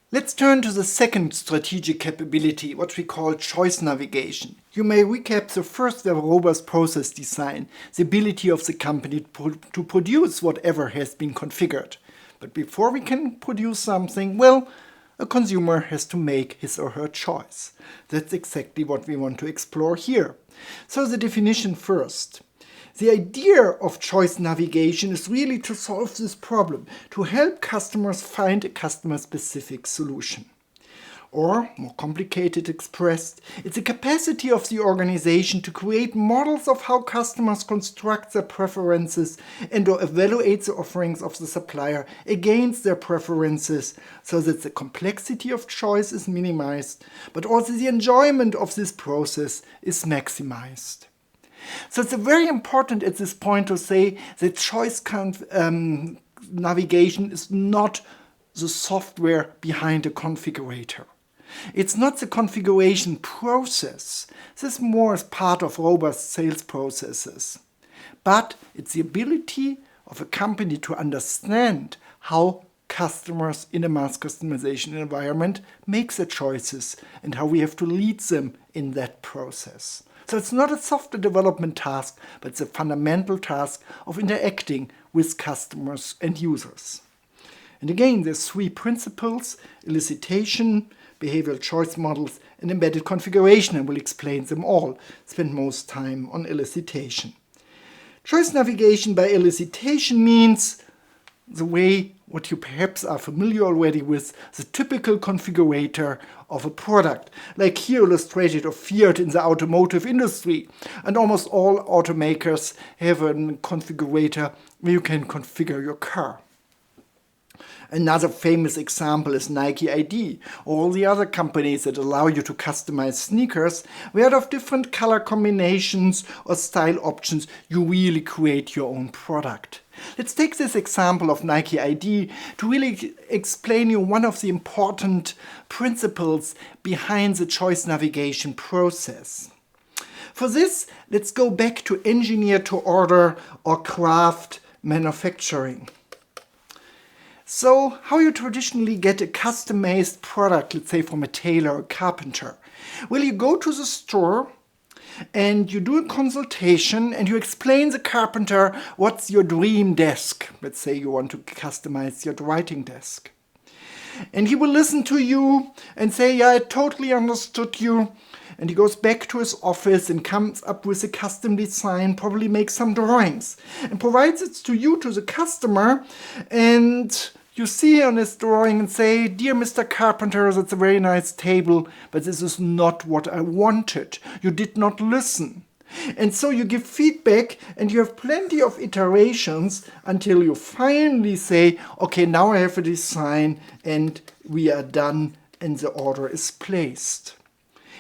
Let's turn to the second strategic capability, what we call choice navigation. You may recap the first robust process design, the ability of the company to produce whatever has been configured. But before we can produce something, well, a consumer has to make his or her choice. That's exactly what we want to explore here. So the definition first. The idea of choice navigation is really to solve this problem, to help customers find a customer-specific solution. Or, more complicated expressed, it's the capacity of the organization to create models of how customers construct their preferences and to evaluate the offerings of the supplier against their preferences so that the complexity of choice is minimized, but also the enjoyment of this process is maximized. So it's very important at this point to say that choice navigation is not the software behind a configurator. It's not the configuration process. This more is part of robust sales processes. But it's the ability of a company to understand how customers in a mass customization environment make their choices and how we have to lead them in that process. So it's not a software development task, but it's a fundamental task of interacting with customers and users. And again, there's three principles: elicitation, behavioral choice models, and embedded configuration. I will explain them all. Spend most time on elicitation. Choice navigation by elicitation means the way what you perhaps are familiar already with, the typical configurator of a product, like here illustrated of Fiat in the automotive industry. And almost all automakers have a configurator where you can configure your car. Another famous example is Nike ID. All the other companies that allow you to customize sneakers, where out of different color combinations or style options, you really create your own product. Let's take this example of Nike ID to really explain you one of the important principles behind the choice navigation process. For this, let's go back to engineer to order or craft manufacturing. So, how you traditionally get a custom-made product, let's say from a tailor or carpenter? Well, you go to the store and you do a consultation and you explain the carpenter what's your dream desk. Let's say you want to customize your writing desk. And he will listen to you and say, yeah, I totally understood you. And he goes back to his office and comes up with a custom design, probably makes some drawings and provides it to you, to the customer. And you see on his drawing and say, dear Mr. Carpenter, that's a very nice table, but this is not what I wanted. You did not listen. And so you give feedback and you have plenty of iterations until you finally say, okay, now I have a design and we are done and the order is placed.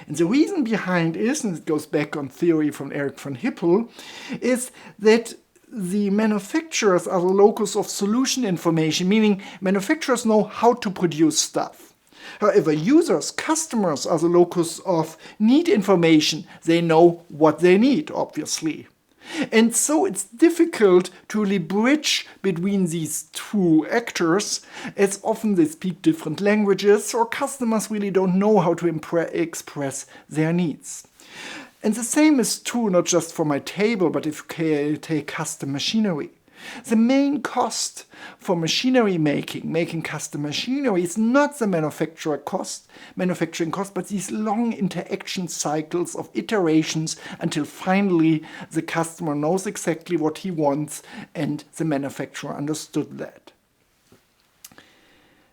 And the reason behind is, and it goes back on theory from Erich von Hippel, is that the manufacturers are the locus of solution information, meaning manufacturers know how to produce stuff. However, users, customers are the locus of need information. They know what they need, obviously. And so it's difficult to really bridge between these two actors, as often they speak different languages or customers really don't know how to express their needs. And the same is true not just for my table, but if you take custom machinery. The main cost for machinery making custom machinery, is not the manufacturing cost, but these long interaction cycles of iterations until finally the customer knows exactly what he wants and the manufacturer understood that.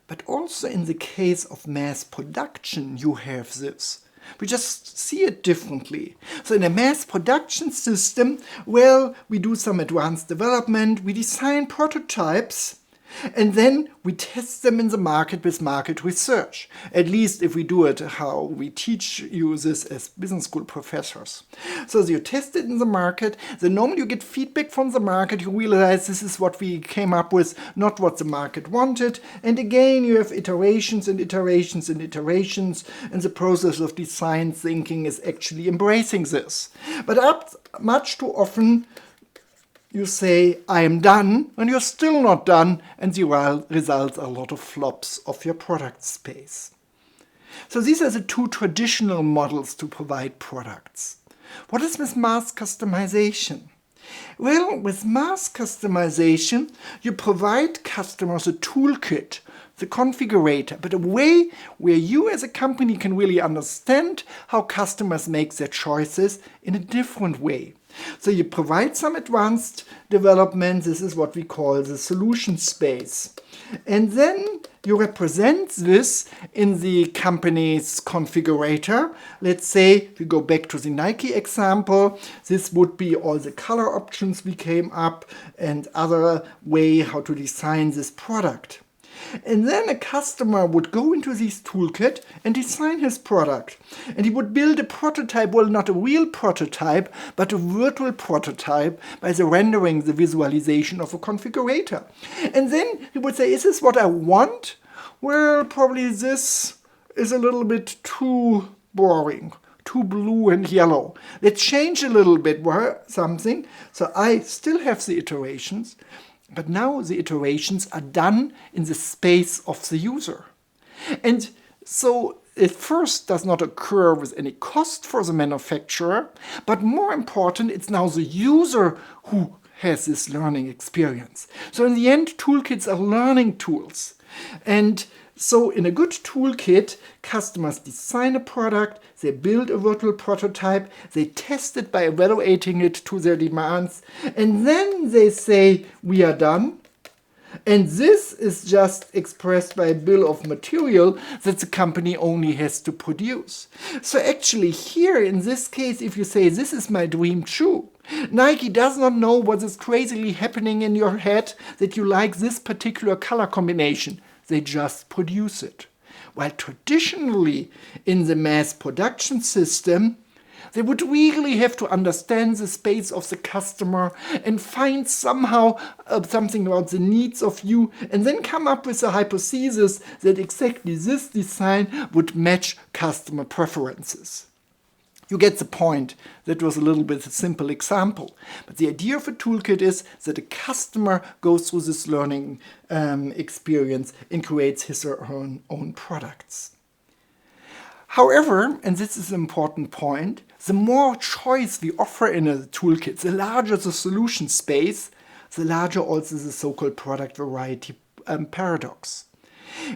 But also in the case of mass production, you have this. We just see it differently. So in a mass production system, well, we do some advanced development, we design prototypes, and then we test them in the market with market research. At least if we do it how we teach you this as business school professors. So you test it in the market, then normally you get feedback from the market, you realize this is what we came up with, not what the market wanted. And again, you have iterations and iterations and iterations, and the process of design thinking is actually embracing this. But much too often, you say, I am done, and you're still not done, and the results are a lot of flops of your product space. So these are the two traditional models to provide products. What is with mass customization? Well, with mass customization, you provide customers a toolkit, the configurator, but a way where you as a company can really understand how customers make their choices in a different way. So you provide some advanced development. This is what we call the solution space. And then you represent this in the company's configurator. Let's say, if we go back to the Nike example, this would be all the color options we came up and other way how to design this product. And then a customer would go into this toolkit and design his product. And he would build a prototype, well, not a real prototype, but a virtual prototype by the rendering, the visualization of a configurator. And then he would say, is this what I want? Well, probably this is a little bit too boring, too blue and yellow. Let's change a little bit something. So I still have the iterations. But now the iterations are done in the space of the user. And so it first does not occur with any cost for the manufacturer, but more important, it's now the user who has this learning experience. So in the end, toolkits are learning tools. And so in a good toolkit, customers design a product, they build a virtual prototype, they test it by evaluating it to their demands, and then they say, we are done. And this is just expressed by a bill of material that the company only has to produce. So actually here, in this case, if you say, this is my dream shoe, Nike does not know what is crazily happening in your head that you like this particular color combination. They just produce it. While traditionally in the mass production system, they would really have to understand the space of the customer and find somehow something about the needs of you and then come up with a hypothesis that exactly this design would match customer preferences. You get the point. That was a little bit a simple example. But the idea of a toolkit is that a customer goes through this learning experience and creates his or her own products. However, and this is an important point, the more choice we offer in a toolkit, the larger the solution space, the larger also the so-called product variety paradox.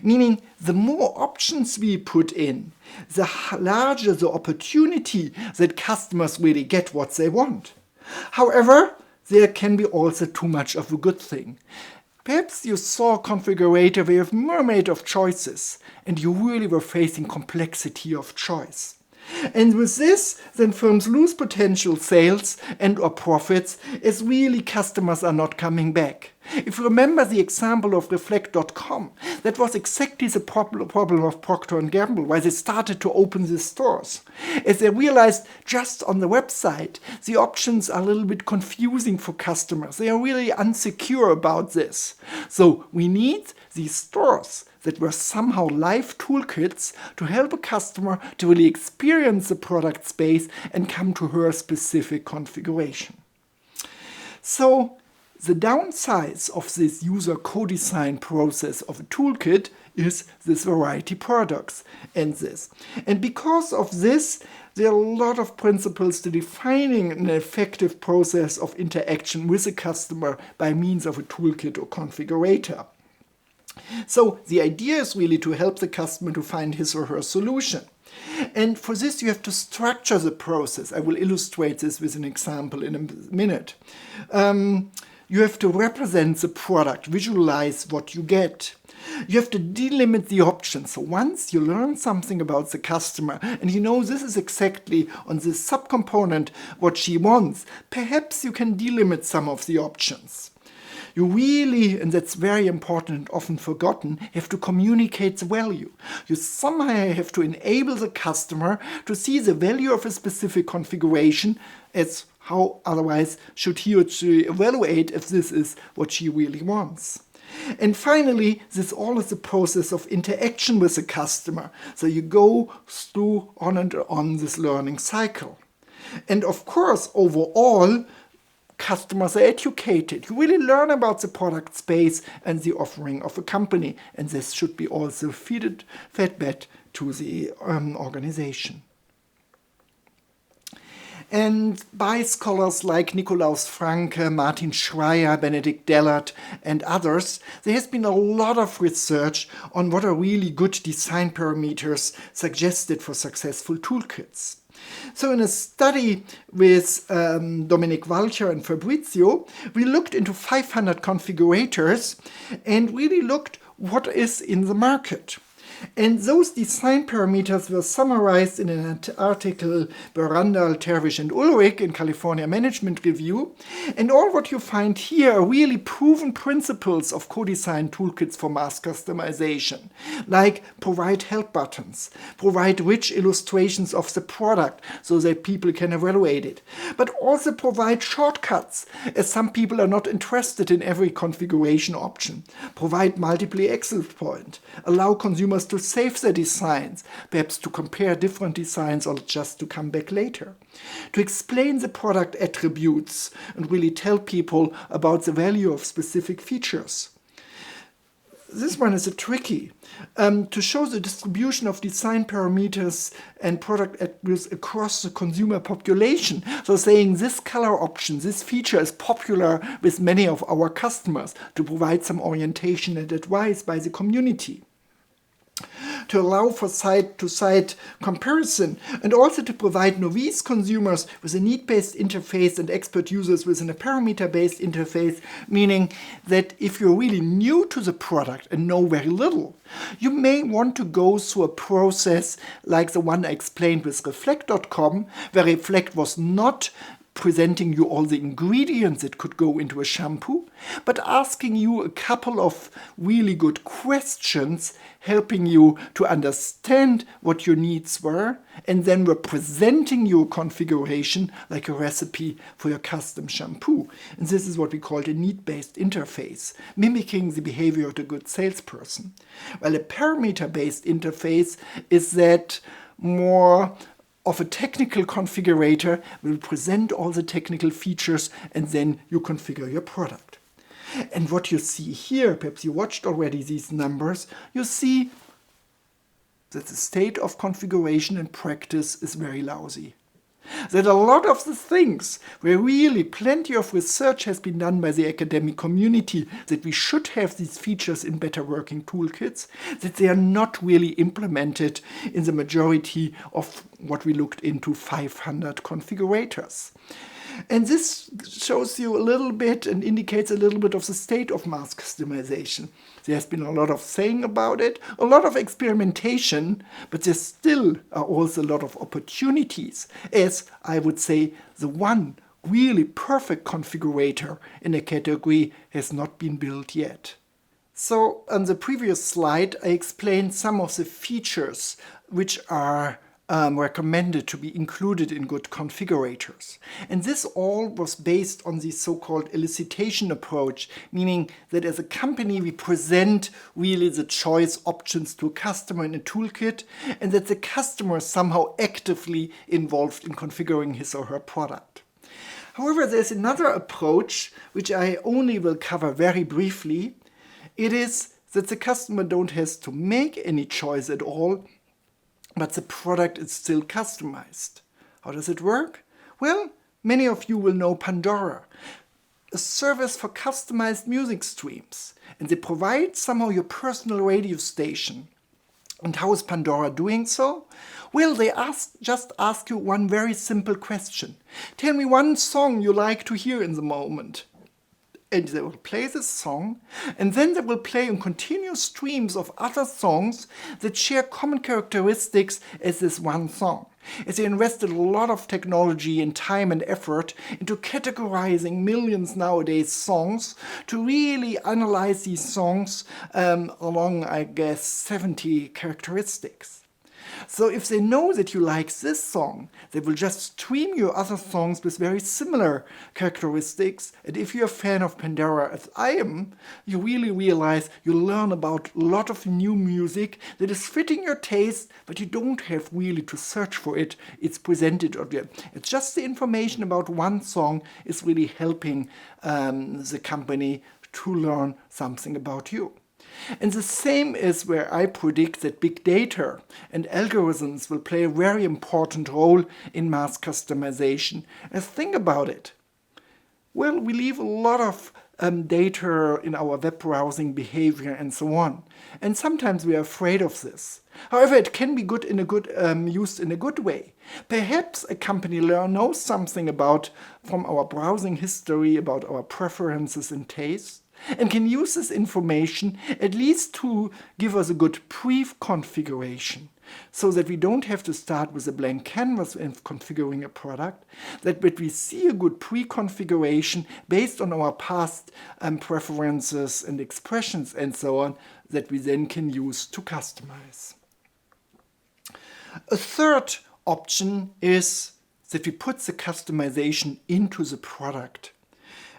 Meaning, the more options we put in, the larger the opportunity that customers really get what they want. However, there can be also too much of a good thing. Perhaps you saw a configurator where you have a myriad of choices and you really were facing complexity of choice. And with this, then firms lose potential sales and or profits as really customers are not coming back. If you remember the example of Reflect.com, that was exactly the problem of Procter & Gamble, why they started to open the stores. As they realized just on the website, the options are a little bit confusing for customers. They are really unsecure about this. So we need these stores that were somehow live toolkits to help a customer to really experience the product space and come to her specific configuration. So the downside of this user co-design process of a toolkit is this variety paradox and this. And because of this, there are a lot of principles to defining an effective process of interaction with a customer by means of a toolkit or configurator. So the idea is really to help the customer to find his or her solution. And for this, you have to structure the process. I will illustrate this with an example in a minute. You have to represent the product, visualize what you get. You have to delimit the options. So once you learn something about the customer and you know this is exactly on this subcomponent what she wants, perhaps you can delimit some of the options. You really, and that's very important and often forgotten, have to communicate the value. You somehow have to enable the customer to see the value of a specific configuration as how otherwise should he or she evaluate if this is what she really wants. And finally, this all is a process of interaction with the customer. So you go through on and on this learning cycle. And of course, overall, Customers are educated. You really learn about the product space and the offering of a company. And this should be also fed back to the organization. And by scholars like Nikolaus Franke, Martin Schreier, Benedict Dellert, and others, there has been a lot of research on what are really good design parameters suggested for successful toolkits. So in a study with Dominic Walcher and Fabrizio, we looked into 500 configurators and really looked what is in the market. And those design parameters were summarized in an article by Randall, Terwisch, and Ulrich in California Management Review. And all what you find here are really proven principles of co-design toolkits for mass customization, like provide help buttons, provide rich illustrations of the product so that people can evaluate it, but also provide shortcuts, as some people are not interested in every configuration option, provide multiple access points, allow consumers to save their designs, perhaps to compare different designs or just to come back later. To explain the product attributes and really tell people about the value of specific features. This one is a tricky. To show the distribution of design parameters and product attributes across the consumer population. So saying this color option, this feature is popular with many of our customers, to provide some orientation and advice by the community. To allow for side-to-side comparison, and also to provide novice consumers with a need-based interface and expert users with a parameter-based interface, meaning that if you're really new to the product and know very little, you may want to go through a process like the one I explained with Reflect.com, where Reflect was not presenting you all the ingredients that could go into a shampoo, but asking you a couple of really good questions, helping you to understand what your needs were, and then we're presenting you a configuration like a recipe for your custom shampoo. And this is what we call a need-based interface, mimicking the behavior of a good salesperson. While a parameter-based interface is that more of a technical configurator will present all the technical features and then you configure your product. And what you see here, perhaps you watched already these numbers, you see that the state of configuration and practice is very lousy. That a lot of the things where really plenty of research has been done by the academic community that we should have these features in better working toolkits, that they are not really implemented in the majority of what we looked into 500 configurators. And this shows you a little bit and indicates a little bit of the state of mass customization. There has been a lot of saying about it, a lot of experimentation, but there still are also a lot of opportunities, as I would say the one really perfect configurator in a category has not been built yet. So on the previous slide, I explained some of the features which are recommended to be included in good configurators. And this all was based on the so-called elicitation approach, meaning that as a company we present really the choice options to a customer in a toolkit, and that the customer is somehow actively involved in configuring his or her product. However, there's another approach which I only will cover very briefly. It is that the customer don't have to make any choice at all, but the product is still customized. How does it work? Well, many of you will know Pandora, a service for customized music streams. And they provide somehow your personal radio station. And how is Pandora doing so? Well, they just ask you one very simple question. Tell me one song you like to hear in the moment. And they will play this song, and then they will play on continuous streams of other songs that share common characteristics as this one song. As they invested a lot of technology and time and effort into categorizing millions nowadays songs to really analyze these songs along, I guess, 70 characteristics. So if they know that you like this song, they will just stream your other songs with very similar characteristics. And if you're a fan of Pandora as I am, you really realize you learn about a lot of new music that is fitting your taste, but you don't have really to search for it. It's presented on you. It's just the information about one song is really helping the company to learn something about you. And the same is where I predict that big data and algorithms will play a very important role in mass customization. And think about it. Well, we leave a lot of data in our web browsing behavior and so on. And sometimes we are afraid of this. However, it can be used in a good way. Perhaps a company knows something from our browsing history, about our preferences and tastes, and can use this information at least to give us a good pre-configuration, so that we don't have to start with a blank canvas in configuring a product, but we see a good pre-configuration based on our past preferences and expressions and so on, that we then can use to customize. A third option is that we put the customization into the product.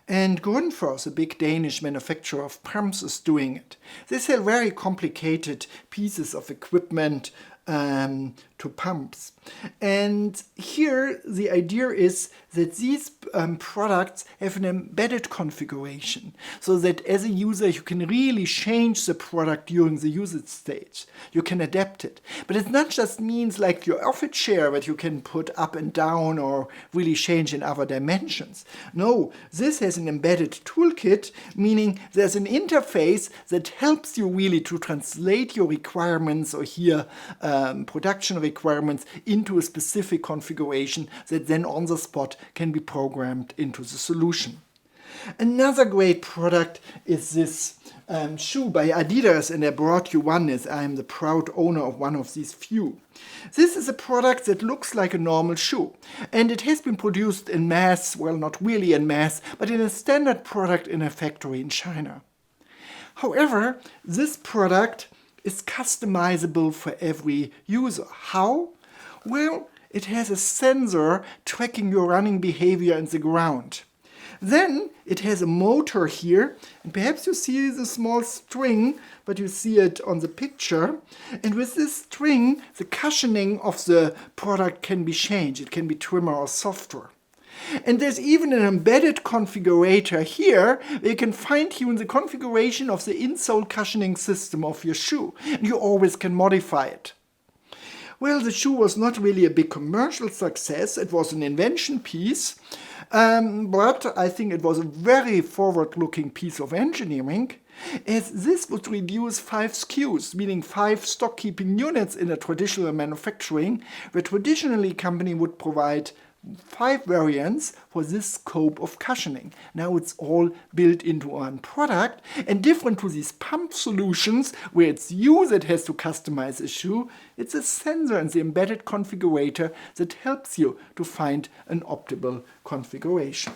And Grundfos, a big Danish manufacturer of pumps, is doing it. They sell very complicated pieces of equipment to pumps. And here the idea is that these products have an embedded configuration, so that as a user you can really change the product during the usage stage. You can adapt it. But it not just means like your office chair that you can put up and down or really change in other dimensions. No, this has an embedded toolkit, meaning there's an interface that helps you really to translate your requirements, or here production requirements, into a specific configuration that then on the spot can be programmed into the solution. Another great product is this shoe by Adidas, and I brought you one as I am the proud owner of one of these few. This is a product that looks like a normal shoe, and it has been produced in mass, well, not really in mass, but in a standard product in a factory in China. However, this product is customizable for every user. How? Well, it has a sensor tracking your running behavior in the ground. Then it has a motor here, and perhaps you see the small string, but you see it on the picture. And with this string, the cushioning of the product can be changed. It can be trimmer or softer. And there's even an embedded configurator here where you can fine-tune the configuration of the insole cushioning system of your shoe. And you always can modify it. Well, the shoe was not really a big commercial success. It was an invention piece, but I think it was a very forward-looking piece of engineering, as this would reduce 5 SKUs, meaning 5 stock-keeping units in a traditional manufacturing, where traditionally company would provide 5 variants for this scope of cushioning. Now it's all built into one product, and different to these pump solutions where it's you that has to customize a shoe, it's a sensor and the embedded configurator that helps you to find an optimal configuration.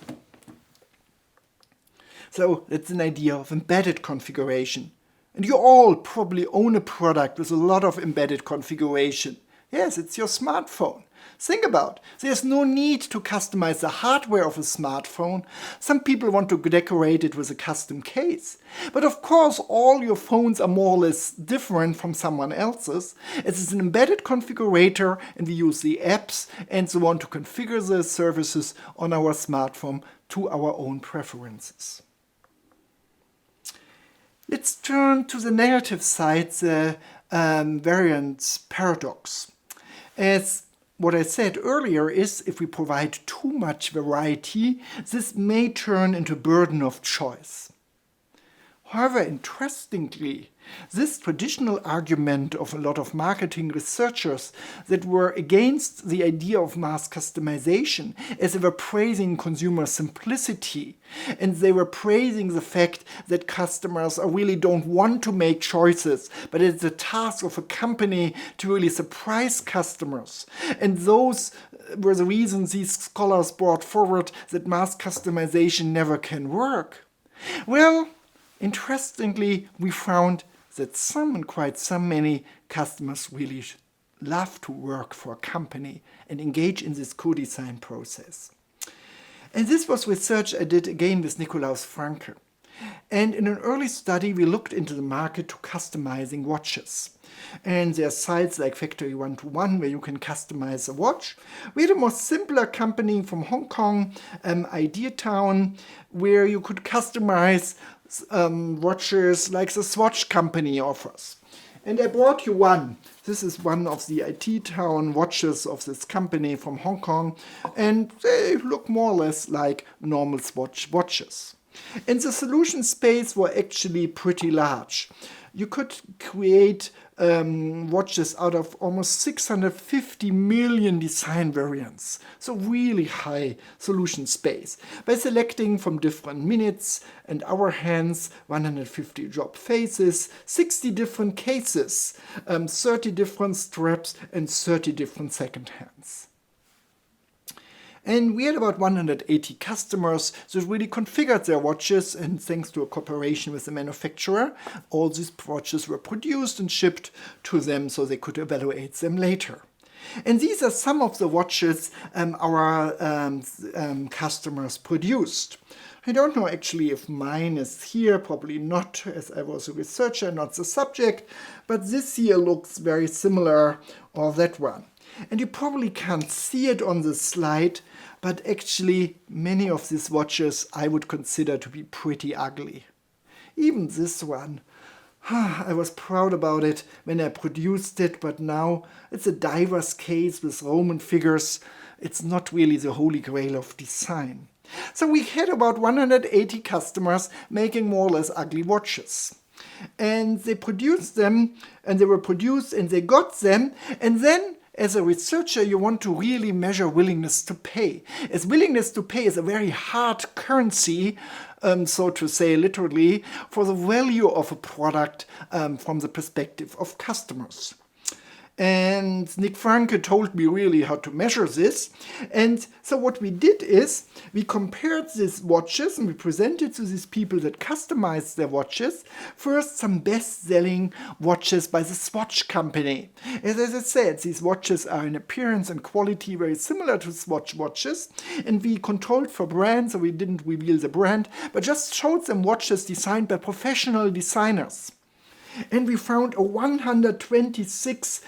So that's an idea of embedded configuration. And you all probably own a product with a lot of embedded configuration. Yes, it's your smartphone. Think about it. There's no need to customize the hardware of a smartphone. Some people want to decorate it with a custom case. But of course, all your phones are more or less different from someone else's. It is an embedded configurator, and we use the apps and so on to configure the services on our smartphone to our own preferences. Let's turn to the negative side, the variance paradox. As what I said earlier is, if we provide too much variety, this may turn into a burden of choice. However, interestingly, this traditional argument of a lot of marketing researchers that were against the idea of mass customization, as they were praising consumer simplicity, and they were praising the fact that customers really don't want to make choices, but it's the task of a company to really surprise customers. And those were the reasons these scholars brought forward that mass customization never can work. Well, interestingly, we found that some many customers really love to work for a company and engage in this co-design process. And this was research I did again with Nikolaus Franke. And in an early study, we looked into the market to customizing watches. And there are sites like Factory 121 where you can customize a watch. We had a more simpler company from Hong Kong, Idea Town, where you could customize watches like the Swatch company offers. And I brought you one. This is one of the IT Town watches of this company from Hong Kong. And they look more or less like normal Swatch watches. And the solution space were actually pretty large. You could create watches out of almost 650 million design variants. So really high solution space. By selecting from different minutes and hour hands, 150 drop faces, 60 different cases, 30 different straps and 30 different second hands. And we had about 180 customers that really configured their watches, and thanks to a cooperation with the manufacturer, all these watches were produced and shipped to them so they could evaluate them later. And these are some of the watches our customers produced. I don't know actually if mine is here, probably not, as I was a researcher, not the subject, but this here looks very similar, or that one. And you probably can't see it on the slide, but actually many of these watches I would consider to be pretty ugly. Even this one. I was proud about it when I produced it, but now it's a diver's case with Roman figures. It's not really the holy grail of design. So we had about 180 customers making more or less ugly watches. And they produced them, and they were produced, and they got them, and then as a researcher, you want to really measure willingness to pay. As willingness to pay is a very hard currency, so to say literally, for the value of a product from the perspective of customers. And Nick Franke told me really how to measure this. And so what we did is we compared these watches and we presented to these people that customized their watches first some best-selling watches by the Swatch company. As I said, these watches are in appearance and quality very similar to Swatch watches, and we controlled for brands, so we didn't reveal the brand, but just showed them watches designed by professional designers. And we found a 126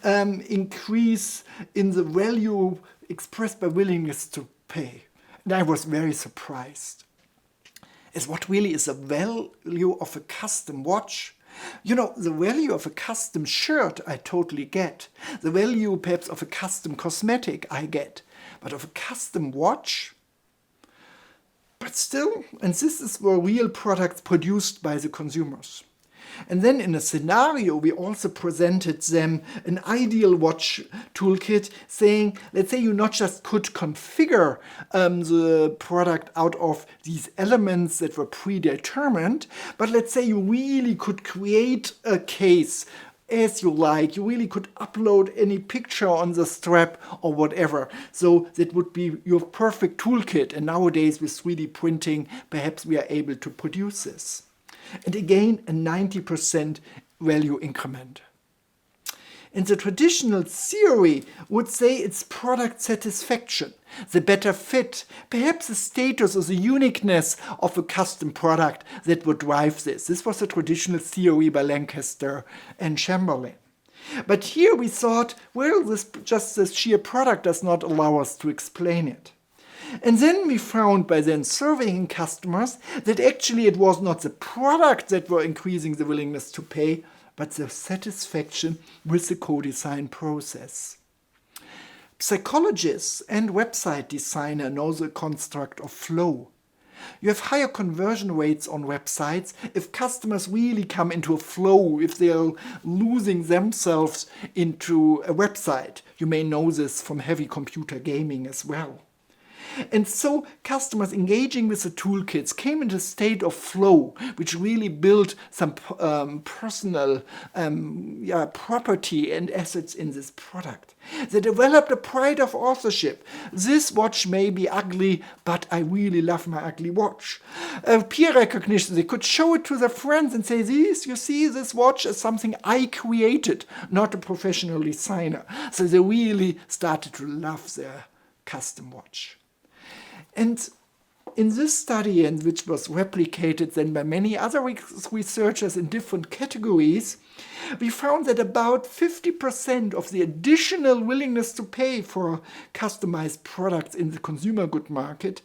increase in the value expressed by willingness to pay. And I was very surprised. As what really is the value of a custom watch? You know, the value of a custom shirt I totally get. The value perhaps of a custom cosmetic I get. But of a custom watch? But still, and this is where real products produced by the consumers. And then in a scenario, we also presented them an ideal watch toolkit saying, let's say you not just could configure the product out of these elements that were predetermined, but let's say you really could create a case as you like. You really could upload any picture on the strap or whatever. So that would be your perfect toolkit. And nowadays with 3D printing, perhaps we are able to produce this. And again, a 90% value increment. And the traditional theory would say it's product satisfaction, the better fit, perhaps the status or the uniqueness of a custom product that would drive this. This was a traditional theory by Lancaster and Chamberlain. But here we thought, well, just the sheer product does not allow us to explain it. And then we found by then surveying customers that actually it was not the product that were increasing the willingness to pay, but the satisfaction with the co-design process. Psychologists and website designers know the construct of flow. You have higher conversion rates on websites if customers really come into a flow, if they are losing themselves into a website. You may know this from heavy computer gaming as well. And so customers engaging with the toolkits came into a state of flow, which really built some personal property and assets in this product. They developed a pride of authorship. This watch may be ugly, but I really love my ugly watch. Peer recognition, they could show it to their friends and say, you see, this watch is something I created, not a professional designer. So they really started to love their custom watch. And in this study, and which was replicated then by many other researchers in different categories, we found that about 50% of the additional willingness to pay for customized products in the consumer good market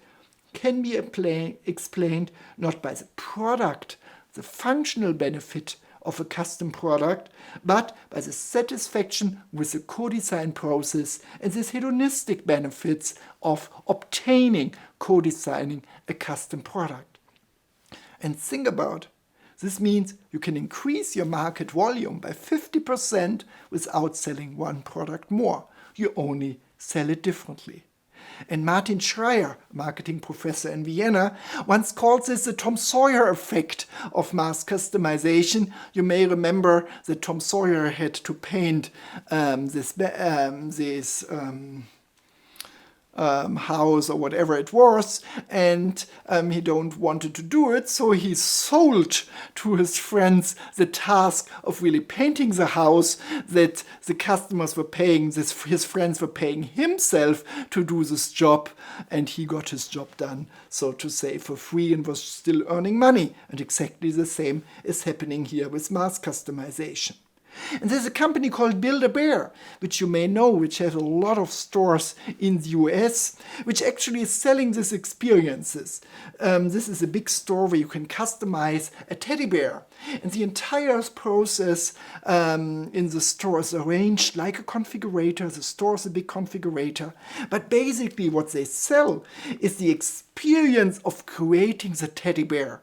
can be explained not by the product, the functional benefit of a custom product, but by the satisfaction with the co-design process and the hedonistic benefits of obtaining co-designing a custom product. And think about, this means you can increase your market volume by 50% without selling one product more. You only sell it differently. And Martin Schreier, marketing professor in Vienna, once called this the Tom Sawyer effect of mass customization. You may remember that Tom Sawyer had to paint this house or whatever it was, and he don't wanted to do it, so he sold to his friends the task of really painting the house that the customers were paying, his friends were paying himself to do this job, and he got his job done, so to say, for free and was still earning money. And exactly the same is happening here with mass customization. And there's a company called Build-A-Bear, which you may know, which has a lot of stores in the US, which actually is selling these experiences. This is a big store where you can customize a teddy bear. And the entire process in the store is arranged like a configurator. The store is a big configurator. But basically what they sell is the experience of creating the teddy bear.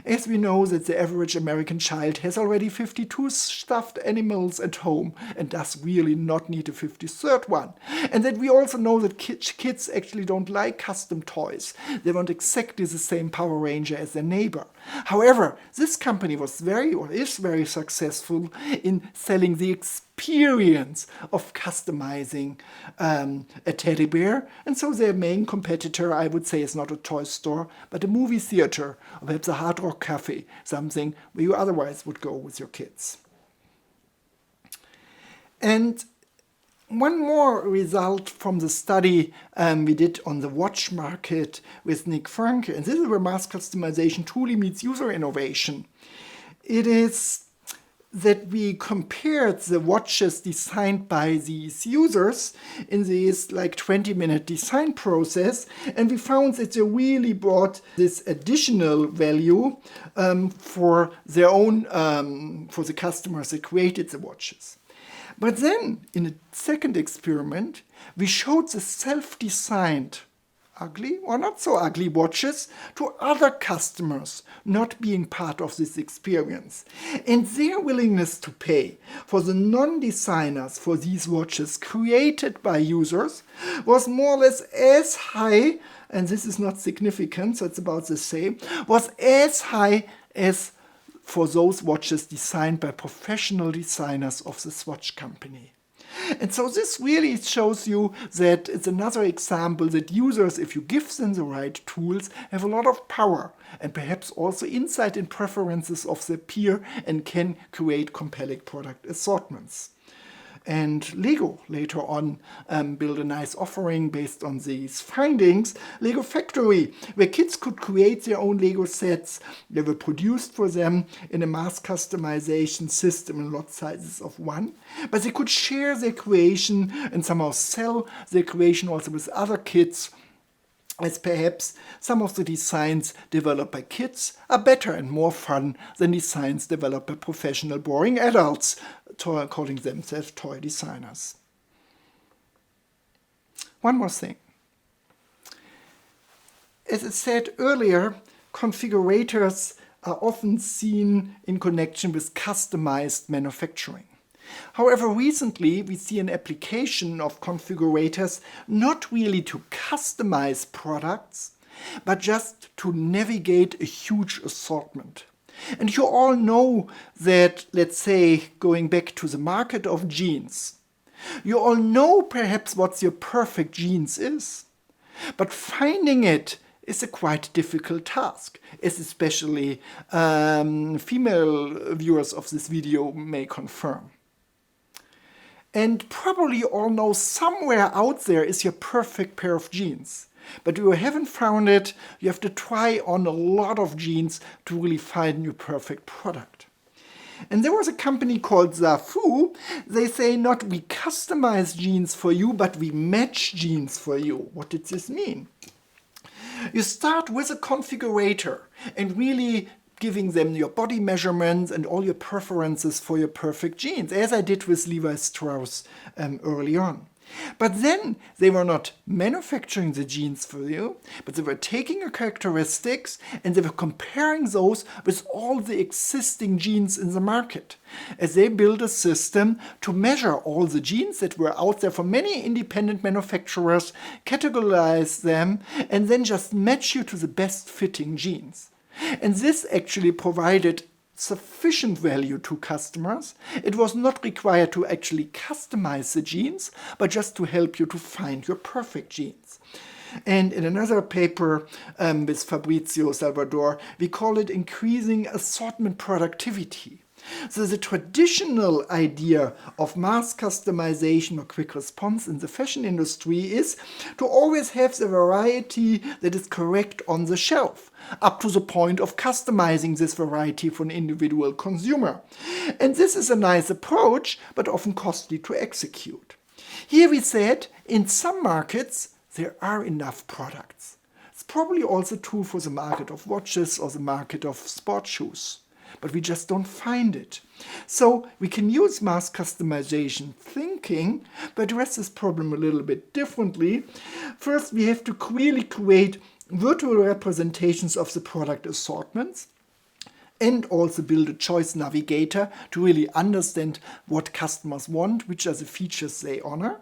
As we know that the average American child has already 52 stuffed animals at home and does really not need a 53rd one. And that we also know that kids actually don't like custom toys. They want exactly the same Power Ranger as their neighbor. However, this company is very successful in selling the experience of customizing a teddy bear. And so their main competitor, I would say, is not a toy store, but a movie theater, or perhaps a Hard Rock Cafe, something where you otherwise would go with your kids. And one more result from the study we did on the watch market with Nick Frank, and this is where mass customization truly meets user innovation. It is that we compared the watches designed by these users in this 20-minute design process, and we found that they really brought this additional value for their own, for the customers that created the watches. But then, in a second experiment, we showed the self-designed, ugly or not so ugly watches to other customers not being part of this experience. And their willingness to pay for the non-designers for these watches created by users was more or less as high, and this is not significant, so it's about the same, was as high as for those watches designed by professional designers of the Swatch company. And so this really shows you that it's another example that users, if you give them the right tools, have a lot of power and perhaps also insight and preferences of their peer and can create compelling product assortments. And Lego later on built a nice offering based on these findings, Lego Factory, where kids could create their own Lego sets. They were produced for them in a mass customization system in lot sizes of 1. But they could share their creation and somehow sell their creation also with other kids, as perhaps some of the designs developed by kids are better and more fun than designs developed by professional boring adults, calling themselves toy designers. One more thing. As I said earlier, configurators are often seen in connection with customized manufacturing. However, recently we see an application of configurators not really to customize products, but just to navigate a huge assortment. And you all know that, let's say, going back to the market of jeans, you all know perhaps what your perfect jeans is, but finding it is a quite difficult task, as especially female viewers of this video may confirm. And probably you all know somewhere out there is your perfect pair of jeans. But you haven't found it, you have to try on a lot of jeans to really find your perfect product. And there was a company called Zafu. They say not we customize jeans for you, but we match jeans for you. What did this mean? You start with a configurator and really giving them your body measurements and all your preferences for your perfect jeans, as I did with Levi Strauss early on. But then they were not manufacturing the jeans for you, but they were taking your characteristics and they were comparing those with all the existing jeans in the market, as they built a system to measure all the jeans that were out there from many independent manufacturers, categorize them, and then just match you to the best fitting jeans. And this actually provided sufficient value to customers. It was not required to actually customize the jeans, but just to help you to find your perfect jeans. And in another paper with Fabrizio Salvador, we call it increasing assortment productivity. So the traditional idea of mass customization or quick response in the fashion industry is to always have the variety that is correct on the shelf, up to the point of customizing this variety for an individual consumer. And this is a nice approach, but often costly to execute. Here we said, in some markets, there are enough products. It's probably also true for the market of watches or the market of sports shoes. But we just don't find it. So we can use mass customization thinking, but address this problem a little bit differently. First, we have to really create virtual representations of the product assortments and also build a choice navigator to really understand what customers want, which are the features they honor.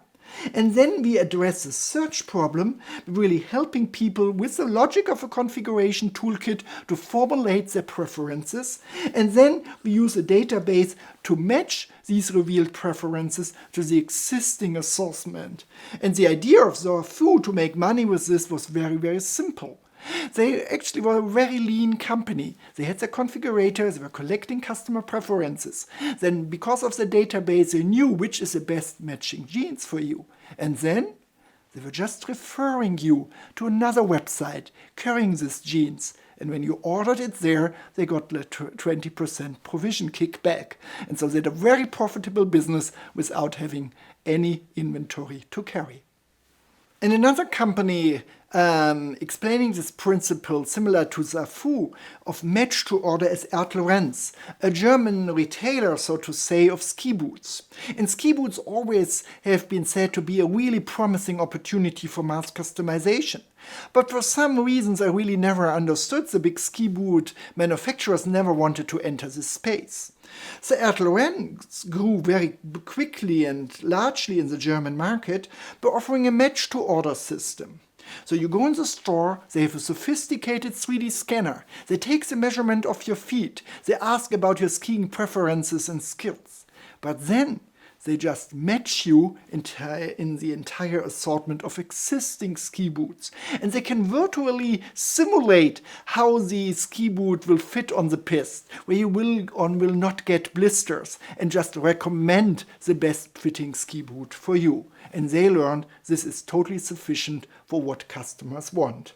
And then we address the search problem, really helping people with the logic of a configuration toolkit to formulate their preferences. And then we use a database to match these revealed preferences to the existing assortment. And the idea of Zafu to make money with this was very, very simple. They actually were a very lean company. They had their configurators, they were collecting customer preferences. Then because of the database, they knew which is the best matching jeans for you. And then they were just referring you to another website carrying these jeans. And when you ordered it there, they got the 20% provision kickback. And so they had a very profitable business without having any inventory to carry. And another company explaining this principle similar to Zafu of match to order is RWTH, a German retailer, so to say, of ski boots. And ski boots always have been said to be a really promising opportunity for mass customization. But for some reasons I really never understood, the big ski boot manufacturers never wanted to enter this space. So RWTH grew very quickly and largely in the German market by offering a match-to-order system. So you go in the store, they have a sophisticated 3D scanner, they take the measurement of your feet, they ask about your skiing preferences and skills. But then they just match you in the entire assortment of existing ski boots. And they can virtually simulate how the ski boot will fit on the piste, where you will or will not get blisters, and just recommend the best fitting ski boot for you. And they learned this is totally sufficient for what customers want.